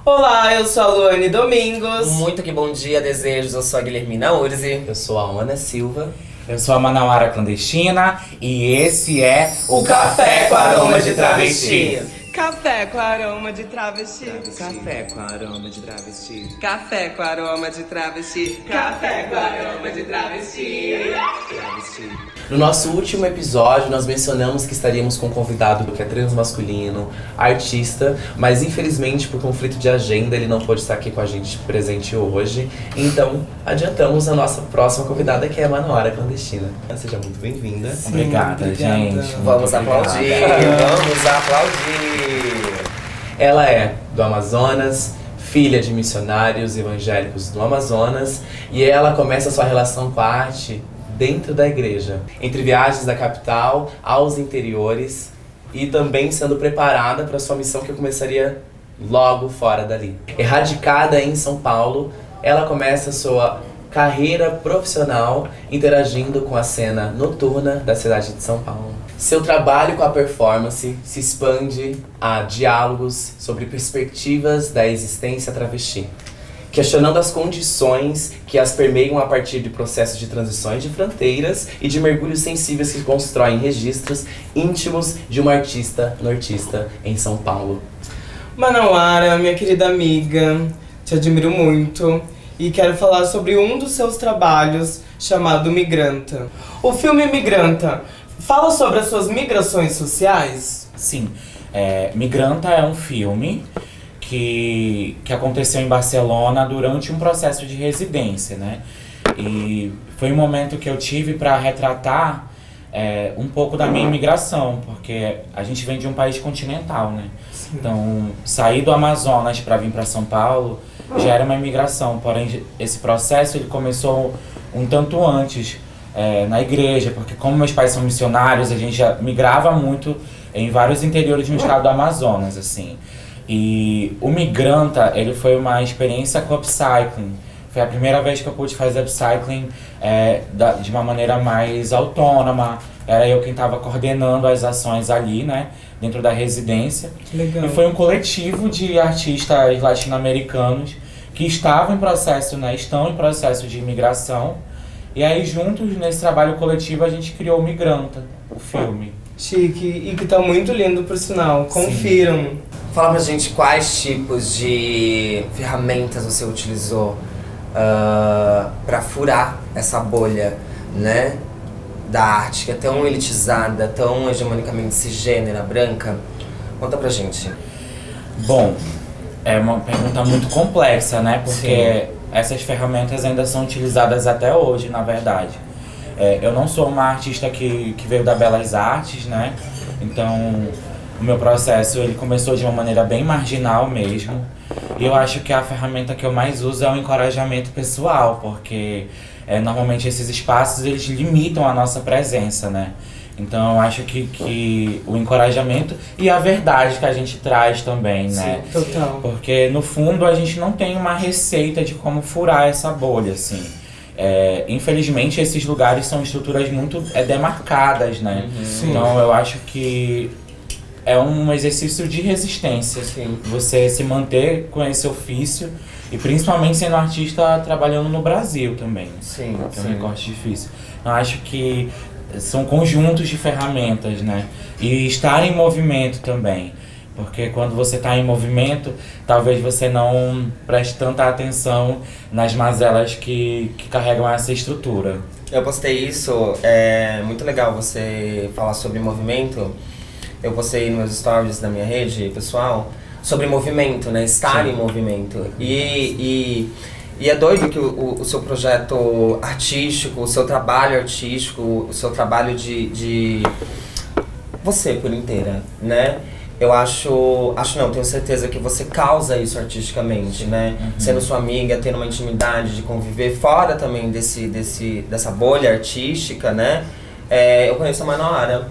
Olá, eu sou a Luane Domingos. Muito que bom dia, desejos. Eu sou a Guilhermina Urzi. Eu sou a Ana Silva. Eu sou a Manauara Clandestina e esse é o Café com Aroma de Travesti. Café com aroma de travesti. Café com aroma de travesti. Café com aroma de travesti. Café com aroma de travesti. No nosso último episódio, nós mencionamos que estaríamos com um convidado que é transmasculino, artista, mas infelizmente por conflito de agenda ele não pôde estar aqui com a gente presente hoje. Então, adiantamos a nossa próxima convidada, que é a Manauara Clandestina. Seja muito bem-vinda. Obrigada, gente. Vamos aplaudir, vamos aplaudir. Ela é do Amazonas, filha de missionários evangélicos do Amazonas, e ela começa a sua relação com a arte dentro da igreja, entre viagens da capital aos interiores e também sendo preparada para sua missão que começaria logo fora dali. Erradicada em São Paulo, ela começa a sua carreira profissional interagindo com a cena noturna da cidade de São Paulo. Seu trabalho com a performance se expande a diálogos sobre perspectivas da existência travesti, questionando as condições que as permeiam a partir de processos de transições de fronteiras e de mergulhos sensíveis que constroem registros íntimos de uma artista nortista em São Paulo. Manauara, minha querida amiga, te admiro muito e quero falar sobre um dos seus trabalhos chamado Migranta. O filme Migranta fala sobre as suas migrações sociais? Sim, Migranta é um filme que aconteceu em Barcelona durante um processo de residência, né? E foi um momento que eu tive para retratar um pouco da minha imigração, porque a gente vem de um país continental, né? Sim. Então, sair do Amazonas para vir para São Paulo já era uma imigração, porém esse processo ele começou um tanto antes na igreja, porque como meus pais são missionários, a gente já migrava muito em vários interiores no estado do Amazonas, assim. E o Migranta, ele foi uma experiência com upcycling. Foi a primeira vez que eu pude fazer upcycling de uma maneira mais autônoma. Era eu quem estava coordenando as ações ali, né, dentro da residência. Legal. E foi um coletivo de artistas latino-americanos que estavam em processo, né, estão em processo de imigração. E aí, juntos, nesse trabalho coletivo, a gente criou o Migranta, o filme. Chique, e que tá muito lindo, por sinal. Confiram. Sim. Fala pra gente quais tipos de ferramentas você utilizou pra furar essa bolha, né, da arte, que é tão elitizada, tão hegemonicamente cisgênera, branca. Conta pra gente. Bom, é uma pergunta muito complexa, né, porque Sim. Essas ferramentas ainda são utilizadas até hoje, na verdade. Eu não sou uma artista que veio da Belas Artes, né, então o meu processo ele começou de uma maneira bem marginal mesmo. E eu acho que a ferramenta que eu mais uso é o encorajamento pessoal, porque normalmente esses espaços eles limitam a nossa presença, né? Então eu acho que o encorajamento e a verdade que a gente traz também, né? Sim, total. Porque no fundo a gente não tem uma receita de como furar essa bolha, assim. Infelizmente esses lugares são estruturas muito demarcadas, né? Sim. Então eu acho que é um exercício de resistência. Sim. Você se manter com esse ofício e principalmente sendo artista trabalhando no Brasil também. Sim, Que é um recorte difícil. Eu acho que são conjuntos de ferramentas, né? E estar em movimento também. Porque quando você está em movimento, talvez você não preste tanta atenção nas mazelas que carregam essa estrutura. Eu postei isso, é muito legal você falar sobre movimento. Eu postei nos meus stories da minha rede pessoal sobre movimento, né? Estar Sim. em movimento. E é doido que o seu projeto artístico, o seu trabalho artístico, o seu trabalho de você por inteira, né? Eu tenho certeza que você causa isso artisticamente, né? Uhum. Sendo sua amiga, tendo uma intimidade de conviver fora também dessa bolha artística, né? Eu conheço a Manauara.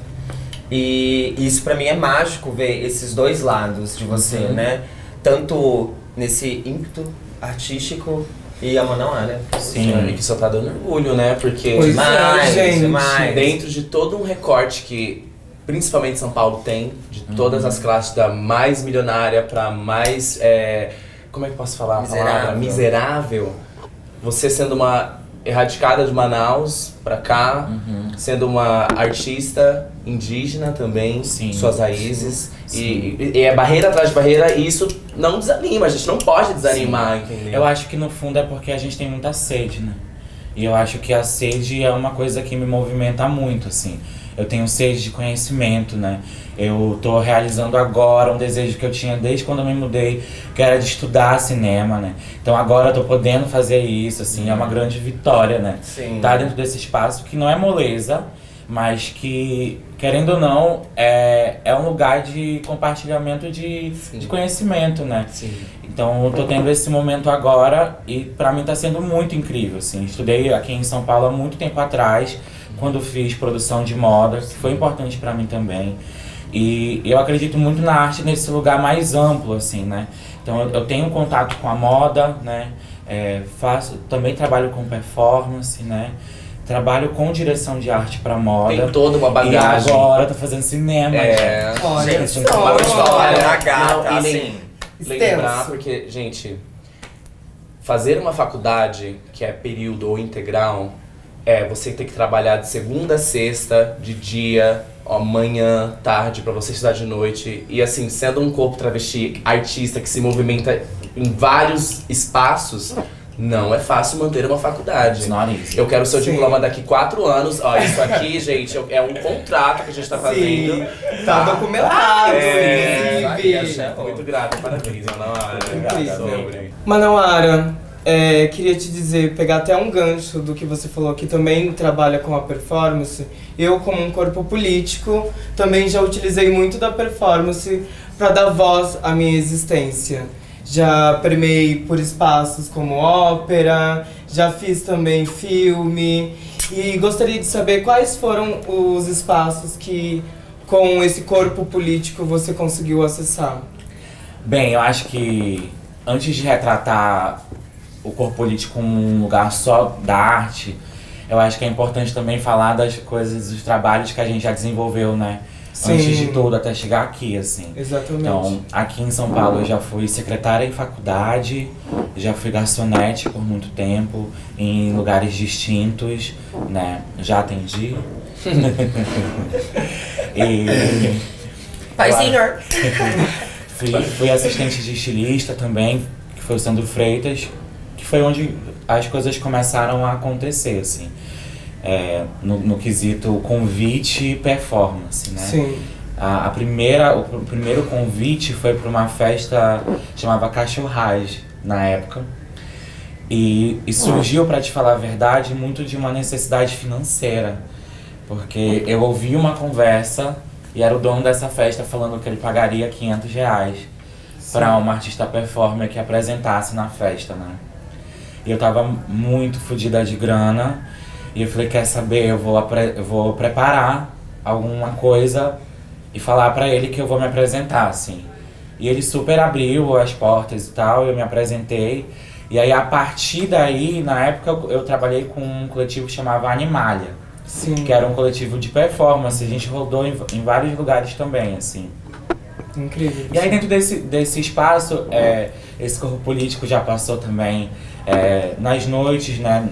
E isso pra mim é mágico ver esses dois lados de você, né? Tanto nesse ímpeto artístico e a Manauara. Sim. E que só tá dando orgulho, né? Porque Pois Demais, gente. demais. dentro de todo um recorte que principalmente São Paulo tem, de todas as classes, da mais milionária pra mais como é que eu posso falar a Miserável. palavra? Miserável. Você sendo uma erradicada de Manaus pra cá, sendo uma artista indígena também, Sim. suas raízes. E é barreira atrás de barreira, e isso não desanima, a gente não pode desanimar, entendeu? Eu acho que no fundo é porque a gente tem muita sede, né? E eu acho que a sede é uma coisa que me movimenta muito, assim. Eu tenho sede de conhecimento, né? Eu tô realizando agora um desejo que eu tinha desde quando eu me mudei, que era de estudar cinema, né? Então agora eu tô podendo fazer isso, assim, é uma grande vitória, né? Sim. Tá dentro desse espaço que não é moleza, mas que, querendo ou não, é um lugar de compartilhamento de conhecimento, né? Sim. Então eu tô tendo esse momento agora e pra mim tá sendo muito incrível, assim. Estudei aqui em São Paulo há muito tempo atrás, quando fiz produção de moda, que foi importante pra mim também. E eu acredito muito na arte nesse lugar mais amplo, assim, né? Então eu tenho contato com a moda, né? Também trabalho com performance, né? Trabalho com direção de arte pra moda. Tem toda uma E bagagem. agora tô fazendo cinema. Olha Gente, só. uma história da gata, Não, e nem- assim. Lembrar, Extenso. porque, gente, fazer uma faculdade que é período ou integral, você ter que trabalhar de segunda a sexta, de dia, manhã, tarde, pra você estudar de noite. E assim, sendo um corpo travesti artista que se movimenta em vários espaços, não é fácil manter uma faculdade. It's not easy. Eu quero o seu Sim. diploma daqui 4 anos. Ó, isso aqui, gente, é um contrato que a gente tá fazendo. Sim, tá documentado, inclusive. achei. Muito grato, parabéns, Manauara. Incrível. Manauara, queria te dizer, pegar até um gancho do que você falou, que também trabalha com a performance. Eu, como um corpo político, também já utilizei muito da performance para dar voz à minha existência. Já permeei por espaços como ópera, já fiz também filme. E gostaria de saber quais foram os espaços que, com esse corpo político, você conseguiu acessar. Bem, eu acho que antes de retratar o corpo político como um lugar só da arte, eu acho que é importante também falar das coisas, dos trabalhos que a gente já desenvolveu, né? Sim. Antes de tudo, até chegar aqui, assim. Exatamente. Então, aqui em São Paulo eu já fui secretária em faculdade, já fui garçonete por muito tempo, em lugares distintos, né? Já atendi. E Pai, senhor. fui assistente de estilista também, que foi o Sandro Freitas, que foi onde as coisas começaram a acontecer, assim. No quesito convite e performance, né? Sim. O primeiro convite foi para uma festa chamava Cachorrage, na época. E surgiu, para te falar a verdade, muito de uma necessidade financeira. Porque eu ouvi uma conversa e era o dono dessa festa falando que ele pagaria R$500 para uma artista performer que apresentasse na festa, né? E eu tava muito fodida de grana. E eu falei, quer saber, eu vou preparar alguma coisa e falar pra ele que eu vou me apresentar, assim. E ele super abriu as portas e tal, eu me apresentei. E aí, a partir daí, na época, eu trabalhei com um coletivo que chamava Animalia. Sim. Que era um coletivo de performance, a gente rodou em vários lugares também, assim. Incrível. E aí dentro desse espaço, esse corpo político já passou também nas noites, né,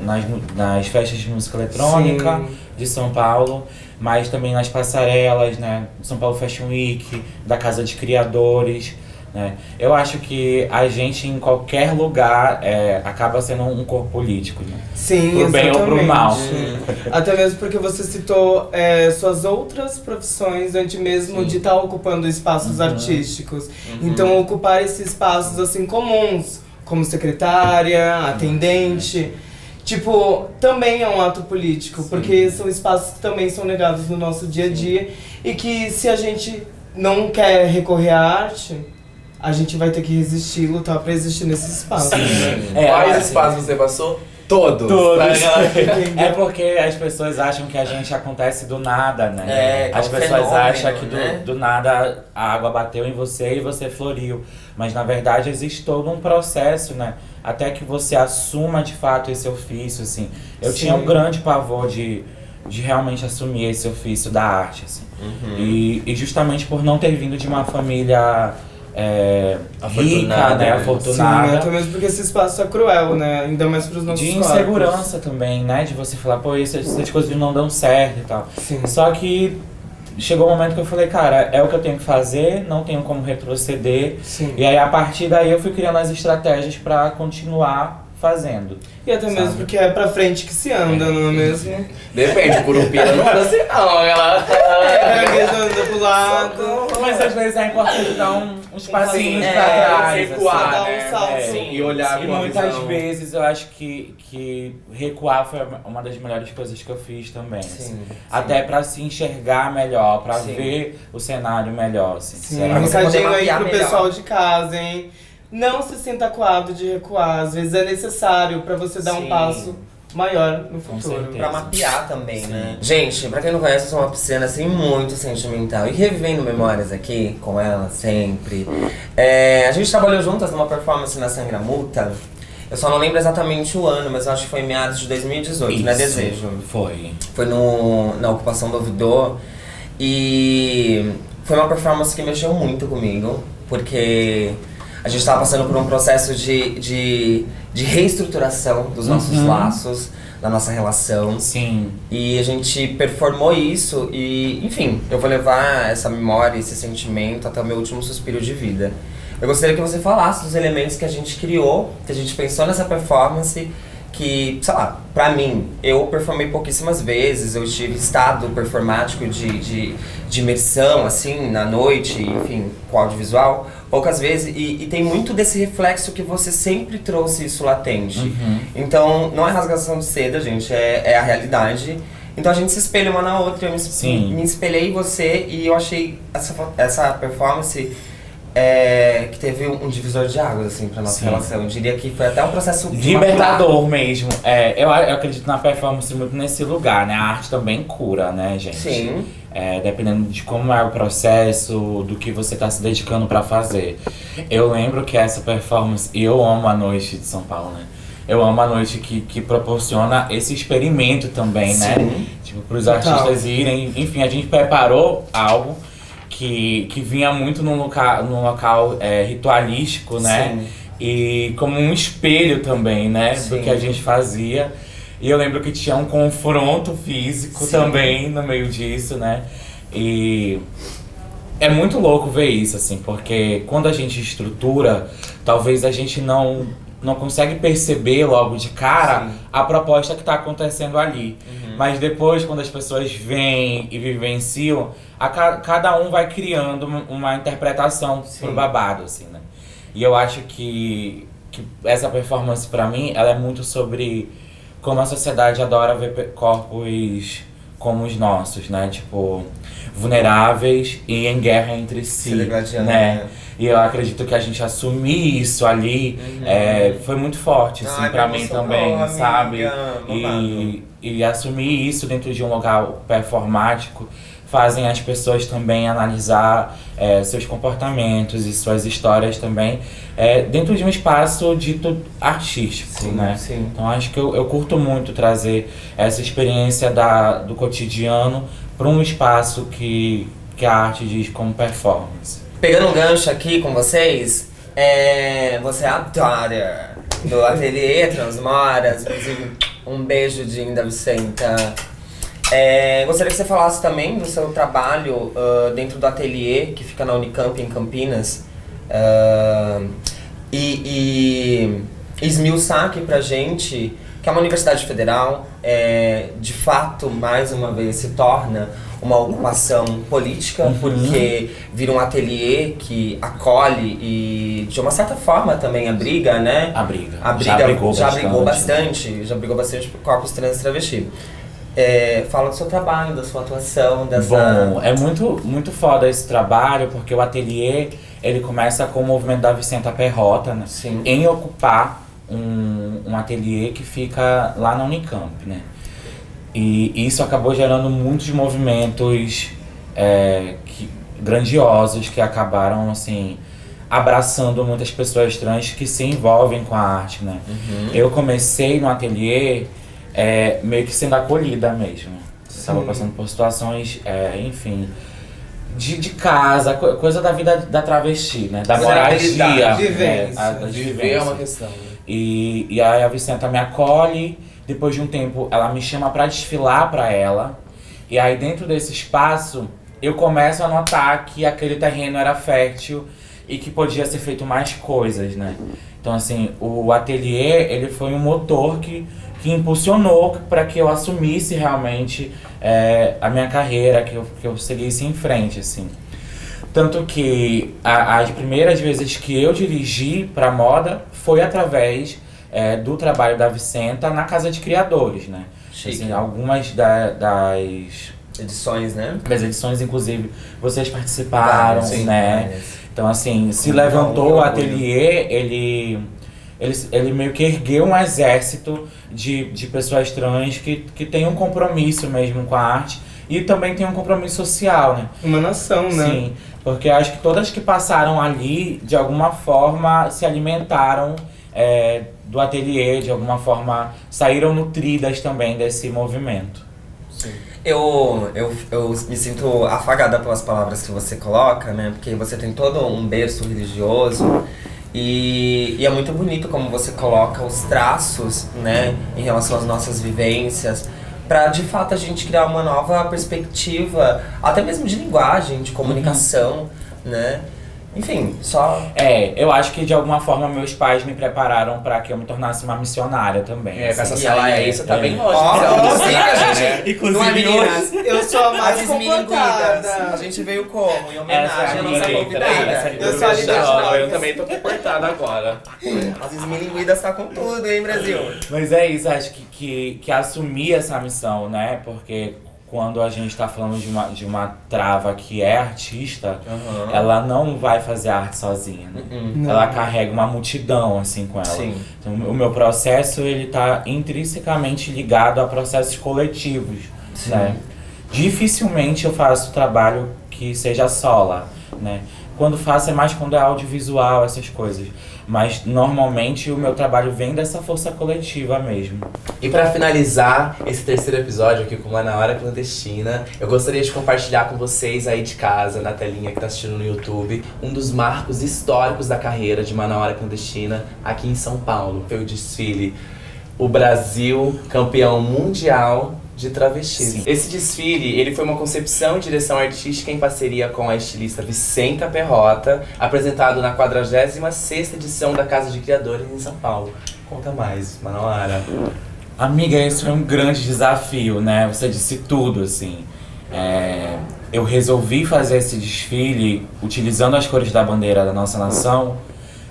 nas festas de música eletrônica Sim. de São Paulo, mas também nas passarelas, né, São Paulo Fashion Week, da Casa de Criadores, né. Eu acho que a gente em qualquer lugar acaba sendo um corpo político, né. Sim, Pro bem ou pro mal. Até mesmo porque você citou suas outras profissões antes mesmo de estar ocupando espaços artísticos. Então, ocupar esses espaços assim comuns, como secretária, atendente, tipo, também é um ato político, porque são espaços que também são negados no nosso dia a dia e que se a gente não quer recorrer à arte, a gente vai ter que resistir, lutar pra existir nesses espaços. Né? Quais espaços você passou? Todos. É porque as pessoas acham que a gente acontece do nada, né? É As um pessoas fenômeno, acham que né? do nada a água bateu em você e você floriu. Mas na verdade existe todo um processo, né? Até que você assuma de fato esse ofício, assim. Eu Sim. tinha um grande pavor de realmente assumir esse ofício da arte, assim. E justamente por não ter vindo de uma família rica, né, afortunada. Sim, até mesmo porque esse espaço é cruel, né? Ainda mais pros nossos De corpos. insegurança também, né? De você falar, pô, essas coisas não dão certo e tal. Sim. Só que chegou um momento que eu falei, cara, é o que eu tenho que fazer, não tenho como retroceder. Sim. E aí, a partir daí, eu fui criando as estratégias pra continuar fazendo. E até mesmo Sabe? porque é pra frente que se anda, não é mesmo? Depende, Curupira não anda assim não, ela... Caranguejo anda pro lado. Mas às vezes é importante dar uns passinhos É, pra trás. recuar, Dar né? um salto. Sim, e olhar E com a muitas visão. vezes eu acho que recuar foi uma das melhores coisas que eu fiz também. Sim, Até pra se enxergar melhor, pra Sim. ver o cenário melhor. Assim, Sim, Pra um sinceramente. você poder recadinho aí mapear pro melhor. pessoal de casa, hein? Não se sinta coado de recuar. Às vezes é necessário pra você dar um Sim. passo maior no Com futuro. certeza. Pra mapear também, Sim. né? Gente, pra quem não conhece, eu sou uma pisciana assim muito sentimental. E revivendo memórias aqui com ela sempre. A gente trabalhou juntas numa performance na Sangra Multa. Eu só não lembro exatamente o ano, mas eu acho que foi em meados de 2018, né? Isso. Desejo. Foi. Foi na ocupação do Ouvidor. E foi uma performance que mexeu muito comigo, porque a gente estava passando por um processo de reestruturação dos nossos laços, da nossa relação. Sim. E a gente performou isso e, enfim, eu vou levar essa memória, esse sentimento até o meu último suspiro de vida. Eu gostaria que você falasse dos elementos que a gente criou, que a gente pensou nessa performance, que, sei lá, pra mim, eu performei pouquíssimas vezes, eu tive estado performático de imersão, assim, na noite, enfim, com audiovisual, poucas vezes, e tem muito desse reflexo que você sempre trouxe isso latente. Então, não é rasgação de seda, gente, é a realidade. Então a gente se espelha uma na outra, eu Sim. me espelhei em você e eu achei essa performance que teve um divisor de águas, assim, pra nossa Sim. relação. Eu diria que foi até um processo Libertador mesmo. Eu acredito na performance muito nesse lugar, né? A arte também cura, né, gente? Sim. Dependendo de como é o processo, do que você tá se dedicando pra fazer. Eu lembro que essa performance, e eu amo a noite de São Paulo, né? Eu amo a noite que proporciona esse experimento também, né? Sim. Tipo, pros Total. artistas irem. Enfim, a gente preparou algo que vinha muito num local ritualístico, né? Sim. E como um espelho também, né? Sim. Do que a gente fazia. E eu lembro que tinha um confronto físico Sim. também no meio disso, né? E é muito louco ver isso, assim, porque quando a gente estrutura, talvez a gente não consegue perceber logo de cara Sim. a proposta que tá acontecendo ali. Mas depois, quando as pessoas vêm e vivenciam, cada um vai criando uma interpretação Sim. pro babado, assim, né? E eu acho que essa performance, pra mim, ela é muito sobre como a sociedade adora ver corpos como os nossos, né? Tipo, vulneráveis e em guerra entre si, Se degladiando, né? né? E eu acredito que a gente assumir isso ali foi muito forte, assim, Ai, pra me mim emocionou, também, amiga. sabe? Babado. E assumir isso dentro de um lugar performático fazem as pessoas também analisar seus comportamentos e suas histórias também dentro de um espaço dito artístico, Sim, né? sim. Então acho que eu curto muito trazer essa experiência do cotidiano para um espaço que a arte diz como performance. Pegando um gancho aqui com vocês, você é a Dora do Ateliê Transmoras, inclusive um beijo de Inda Vicenta. Gostaria que você falasse também do seu trabalho dentro do ateliê que fica na Unicamp em Campinas e esmiuçar aqui pra gente que é uma universidade federal, de fato, mais uma vez, se torna uma ocupação política, porque vira um ateliê que acolhe e, de uma certa forma, também abriga, né? Abriga. Já abrigou bastante por corpos trans e travesti. Fala do seu trabalho, da sua atuação, dessa... Bom, é muito, muito foda esse trabalho, porque o ateliê, ele começa com o movimento da Vicenta Perrota, né? Sim. Em ocupar um ateliê que fica lá na Unicamp, né? E isso acabou gerando muitos movimentos grandiosos que acabaram, assim, abraçando muitas pessoas trans que se envolvem com a arte, né? Eu comecei no ateliê meio que sendo acolhida mesmo. Estava passando por situações, enfim, de casa, coisa da vida da travesti, né? Da Vulnerabilidade, moradia. vivência. Das Viver é vivências. uma questão. Né? E aí a Vicenta me acolhe, depois de um tempo ela me chama pra desfilar pra ela. E aí dentro desse espaço eu começo a notar que aquele terreno era fértil e que podia ser feito mais coisas, né? Então assim, o ateliê, ele foi um motor que impulsionou para que eu assumisse realmente a minha carreira, que eu seguisse em frente, assim. Tanto que as primeiras vezes que eu dirigi para moda foi através do trabalho da Vicenta na Casa de Criadores, né? Assim, algumas das Edições, né? edições, inclusive, vocês participaram, Sim, né? Então, assim, se levantou o ateliê, ele meio que ergueu um exército de pessoas trans que tem um compromisso mesmo com a arte e também tem um compromisso social, né? Uma nação, né? Sim, porque acho que todas que passaram ali, de alguma forma, se alimentaram do ateliê, de alguma forma, saíram nutridas também desse movimento. Sim. Eu me sinto afagada pelas palavras que você coloca, né? Porque você tem todo um berço religioso e é muito bonito como você coloca os traços, né? Em relação às nossas vivências, para de fato a gente criar uma nova perspectiva, até mesmo de linguagem, de comunicação, né? Enfim, só... Eu acho que de alguma forma meus pais me prepararam para que eu me tornasse uma missionária também. Com essa E saia aí, aí, você tá bem longe. Inclusive, a gente... Inclusive, não é, meninas? Eu sou a mais As esmilinguidas. A comportada. gente veio como? Em homenagem à nossa convidada. Eu sou a líder de nós. Eu também tô comportada agora. As esmilinguidas tá com tudo, hein, Brasil? Mas é isso, acho que assumir essa missão, né? Porque quando a gente tá falando de uma trava que é artista, ela não vai fazer arte sozinha, né? Ela carrega uma multidão, assim, com ela. Sim. Então, o meu processo, ele tá intrinsecamente ligado a processos coletivos, né? Dificilmente eu faço trabalho que seja sola, né? Quando faço é mais quando é audiovisual, essas coisas. Mas normalmente o meu trabalho vem dessa força coletiva mesmo. E pra finalizar esse terceiro episódio aqui com Mana Hora Clandestina, eu gostaria de compartilhar com vocês aí de casa, na telinha que tá assistindo no YouTube, um dos marcos históricos da carreira de Mana Hora Clandestina aqui em São Paulo. Foi o desfile O Brasil Campeão Mundial de Travestis. Sim. Esse desfile, ele foi uma concepção e direção artística em parceria com a estilista Vicenta Perrota, apresentado na 46ª edição da Casa de Criadores em São Paulo. Conta mais, Manoara. Amiga, esse foi um grande desafio, né? Você disse tudo, assim. Eu resolvi fazer esse desfile utilizando as cores da bandeira da nossa nação,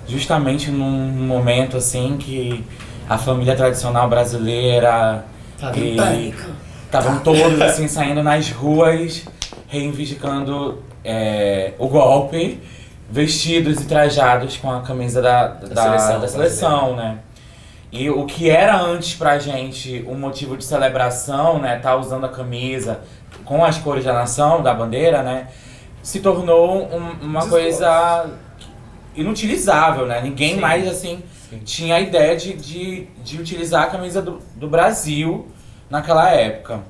justamente num momento, assim, que a família tradicional brasileira estavam todos assim saindo nas ruas, reivindicando o golpe, vestidos e trajados com a camisa da seleção, né? E o que era antes pra gente um motivo de celebração, né, tá usando a camisa com as cores da nação, da bandeira, né, se tornou uma coisa inutilizável, né? Ninguém mais, assim, tinha a ideia de utilizar a camisa do Brasil naquela época.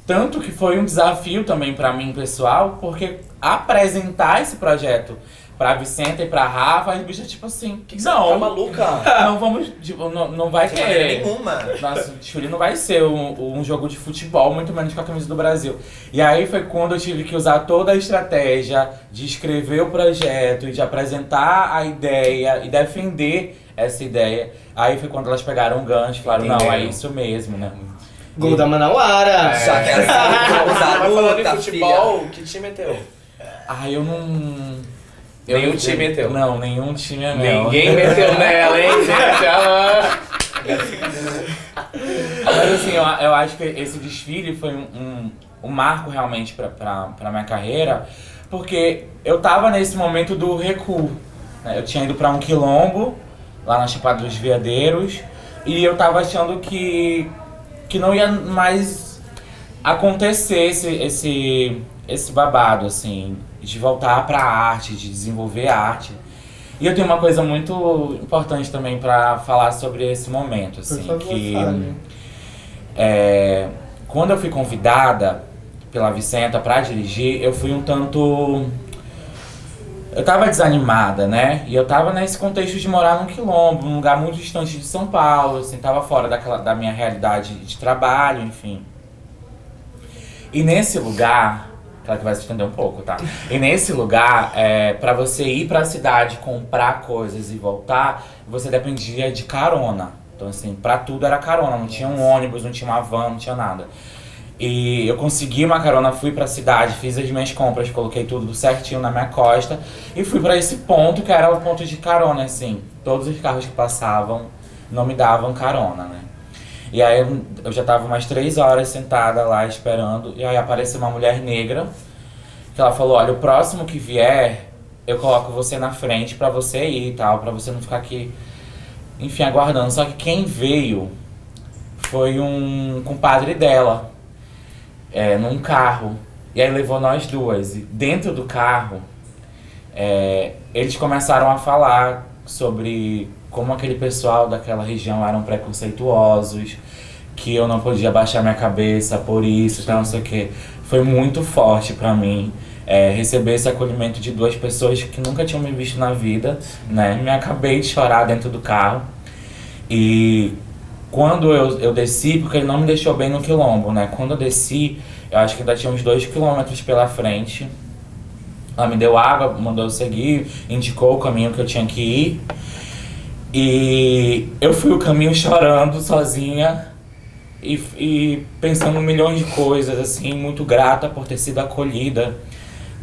Tanto que foi um desafio também pra mim, pessoal, porque apresentar esse projeto pra Vicenta e pra Rafa, as bichas tipo assim, não, tá maluca? Não vamos, tipo, não vai De maneira querer. nenhuma. Nossa, o desfile não vai ser um jogo de futebol, muito menos com a camisa do Brasil. E aí foi quando eu tive que usar toda a estratégia de escrever o projeto e de apresentar a ideia e defender essa ideia. Aí foi quando elas pegaram o gancho e falaram, não, é isso mesmo, né? Gol da Manauara. Já que essa usar Mas falando em luta, futebol, que time é teu? Eu não... Nenhum time é teu? Não, nenhum time é meu. Ninguém meteu nela, hein, gente? Ela... Mas assim, eu acho que esse desfile foi um marco realmente pra minha carreira, porque eu tava nesse momento do recuo, né? Eu tinha ido pra um quilombo, lá na Chapada dos Veadeiros, e eu tava achando que não ia mais acontecer esse babado, assim, de voltar pra arte, de desenvolver a arte. E eu tenho uma coisa muito importante também pra falar sobre esse momento, assim, Por favor, que fale. quando eu fui convidada pela Vicenta pra dirigir, eu fui um tanto... Eu tava desanimada, né? E eu tava nesse contexto de morar num quilombo, num lugar muito distante de São Paulo, assim, tava fora da minha realidade de trabalho, enfim. E nesse lugar, claro que vai se estender um pouco, tá? E nesse lugar, pra você ir pra cidade, comprar coisas e voltar, você dependia de carona. Então, assim, pra tudo era carona, não tinha um ônibus, não tinha uma van, não tinha nada. E eu consegui uma carona, fui pra cidade, fiz as minhas compras, coloquei tudo certinho na minha costa e fui pra esse ponto que era o ponto de carona, assim. Todos os carros que passavam não me davam carona, né? E aí eu já tava umas 3 horas sentada lá esperando, e aí apareceu uma mulher negra, que ela falou, olha, o próximo que vier, eu coloco você na frente pra você ir e tal, pra você não ficar aqui, enfim, aguardando. Só que quem veio foi um compadre dela, num carro, e aí levou nós duas. E dentro do carro, eles começaram a falar sobre como aquele pessoal daquela região eram preconceituosos, que eu não podia baixar minha cabeça por isso, então não sei o que. Foi muito forte pra mim receber esse acolhimento de 2 pessoas que nunca tinham me visto na vida, né? Me acabei de chorar dentro do carro. E quando eu desci, porque ele não me deixou bem no quilombo, né? Quando eu desci, eu acho que ainda tinha uns 2 quilômetros pela frente. Ela me deu água, mandou eu seguir, indicou o caminho que eu tinha que ir. E eu fui o caminho chorando sozinha e pensando em milhões de coisas, assim, muito grata por ter sido acolhida.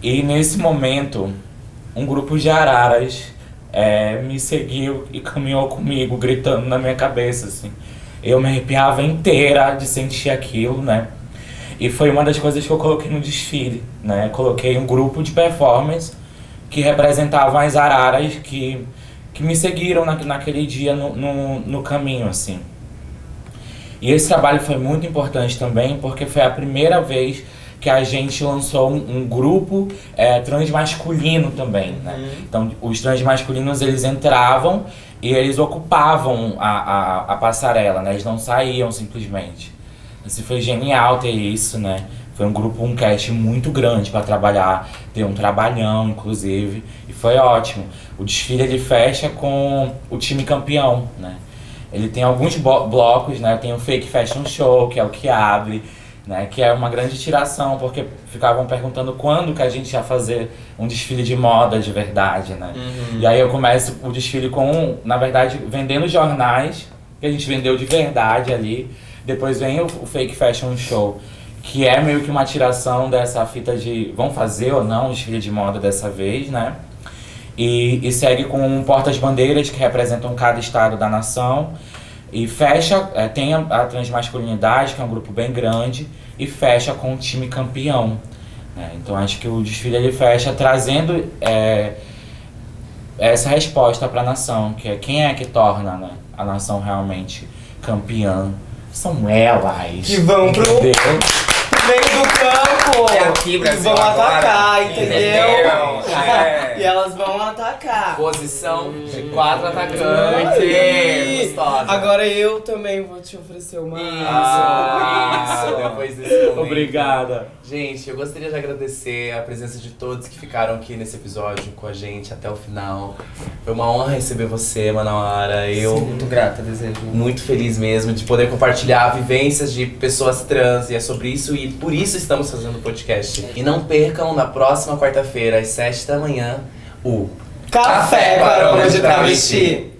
E nesse momento, um grupo de araras me seguiu e caminhou comigo, gritando na minha cabeça, assim. Eu me arrepiava inteira de sentir aquilo, né? E foi uma das coisas que eu coloquei no desfile, né? Coloquei um grupo de performance que representavam as araras que me seguiram naquele dia no caminho, assim. E esse trabalho foi muito importante também, porque foi a primeira vez que a gente lançou um grupo transmasculino também, né? Então, os transmasculinos, eles entravam e eles ocupavam a passarela, né? Eles não saíam simplesmente. Assim, foi genial ter isso, né? Foi um cast muito grande para trabalhar, ter um trabalhão, inclusive, e foi ótimo. O desfile, ele fecha com o time campeão, né? Ele tem alguns blocos, né? Tem o Fake Fashion Show, que é o que abre, né? Que é uma grande tiração, porque ficavam perguntando quando que a gente ia fazer um desfile de moda de verdade, né? E aí eu começo o desfile com, na verdade, vendendo jornais, que a gente vendeu de verdade ali. Depois vem o Fake Fashion Show, que é meio que uma tiração dessa fita de vão fazer ou não um desfile de moda dessa vez, né? E segue com portas-bandeiras que representam cada estado da nação. E fecha, tem a transmasculinidade, que é um grupo bem grande, e fecha com o time campeão, né? Então acho que o desfile, ele fecha trazendo essa resposta para a nação, que é quem é que torna, né, a nação realmente campeã. São elas. Que vão pro meio do campo. É aqui, Brasil, e vão atacar, agora. entendeu? E elas vão atacar. Posição de 4 atacantes. Gostosa. Agora eu também vou te oferecer uma. Depois desse momento. Obrigada. Gente, eu gostaria de agradecer a presença de todos que ficaram aqui nesse episódio com a gente até o final. Foi uma honra receber você, Manauara. Eu Muito grata, desejo. muito feliz mesmo de poder compartilhar vivências de pessoas trans, e é sobre isso e por isso estamos fazendo o podcast. E não percam, na próxima quarta-feira, às 7 da manhã, o Café com Aroma de Travesti.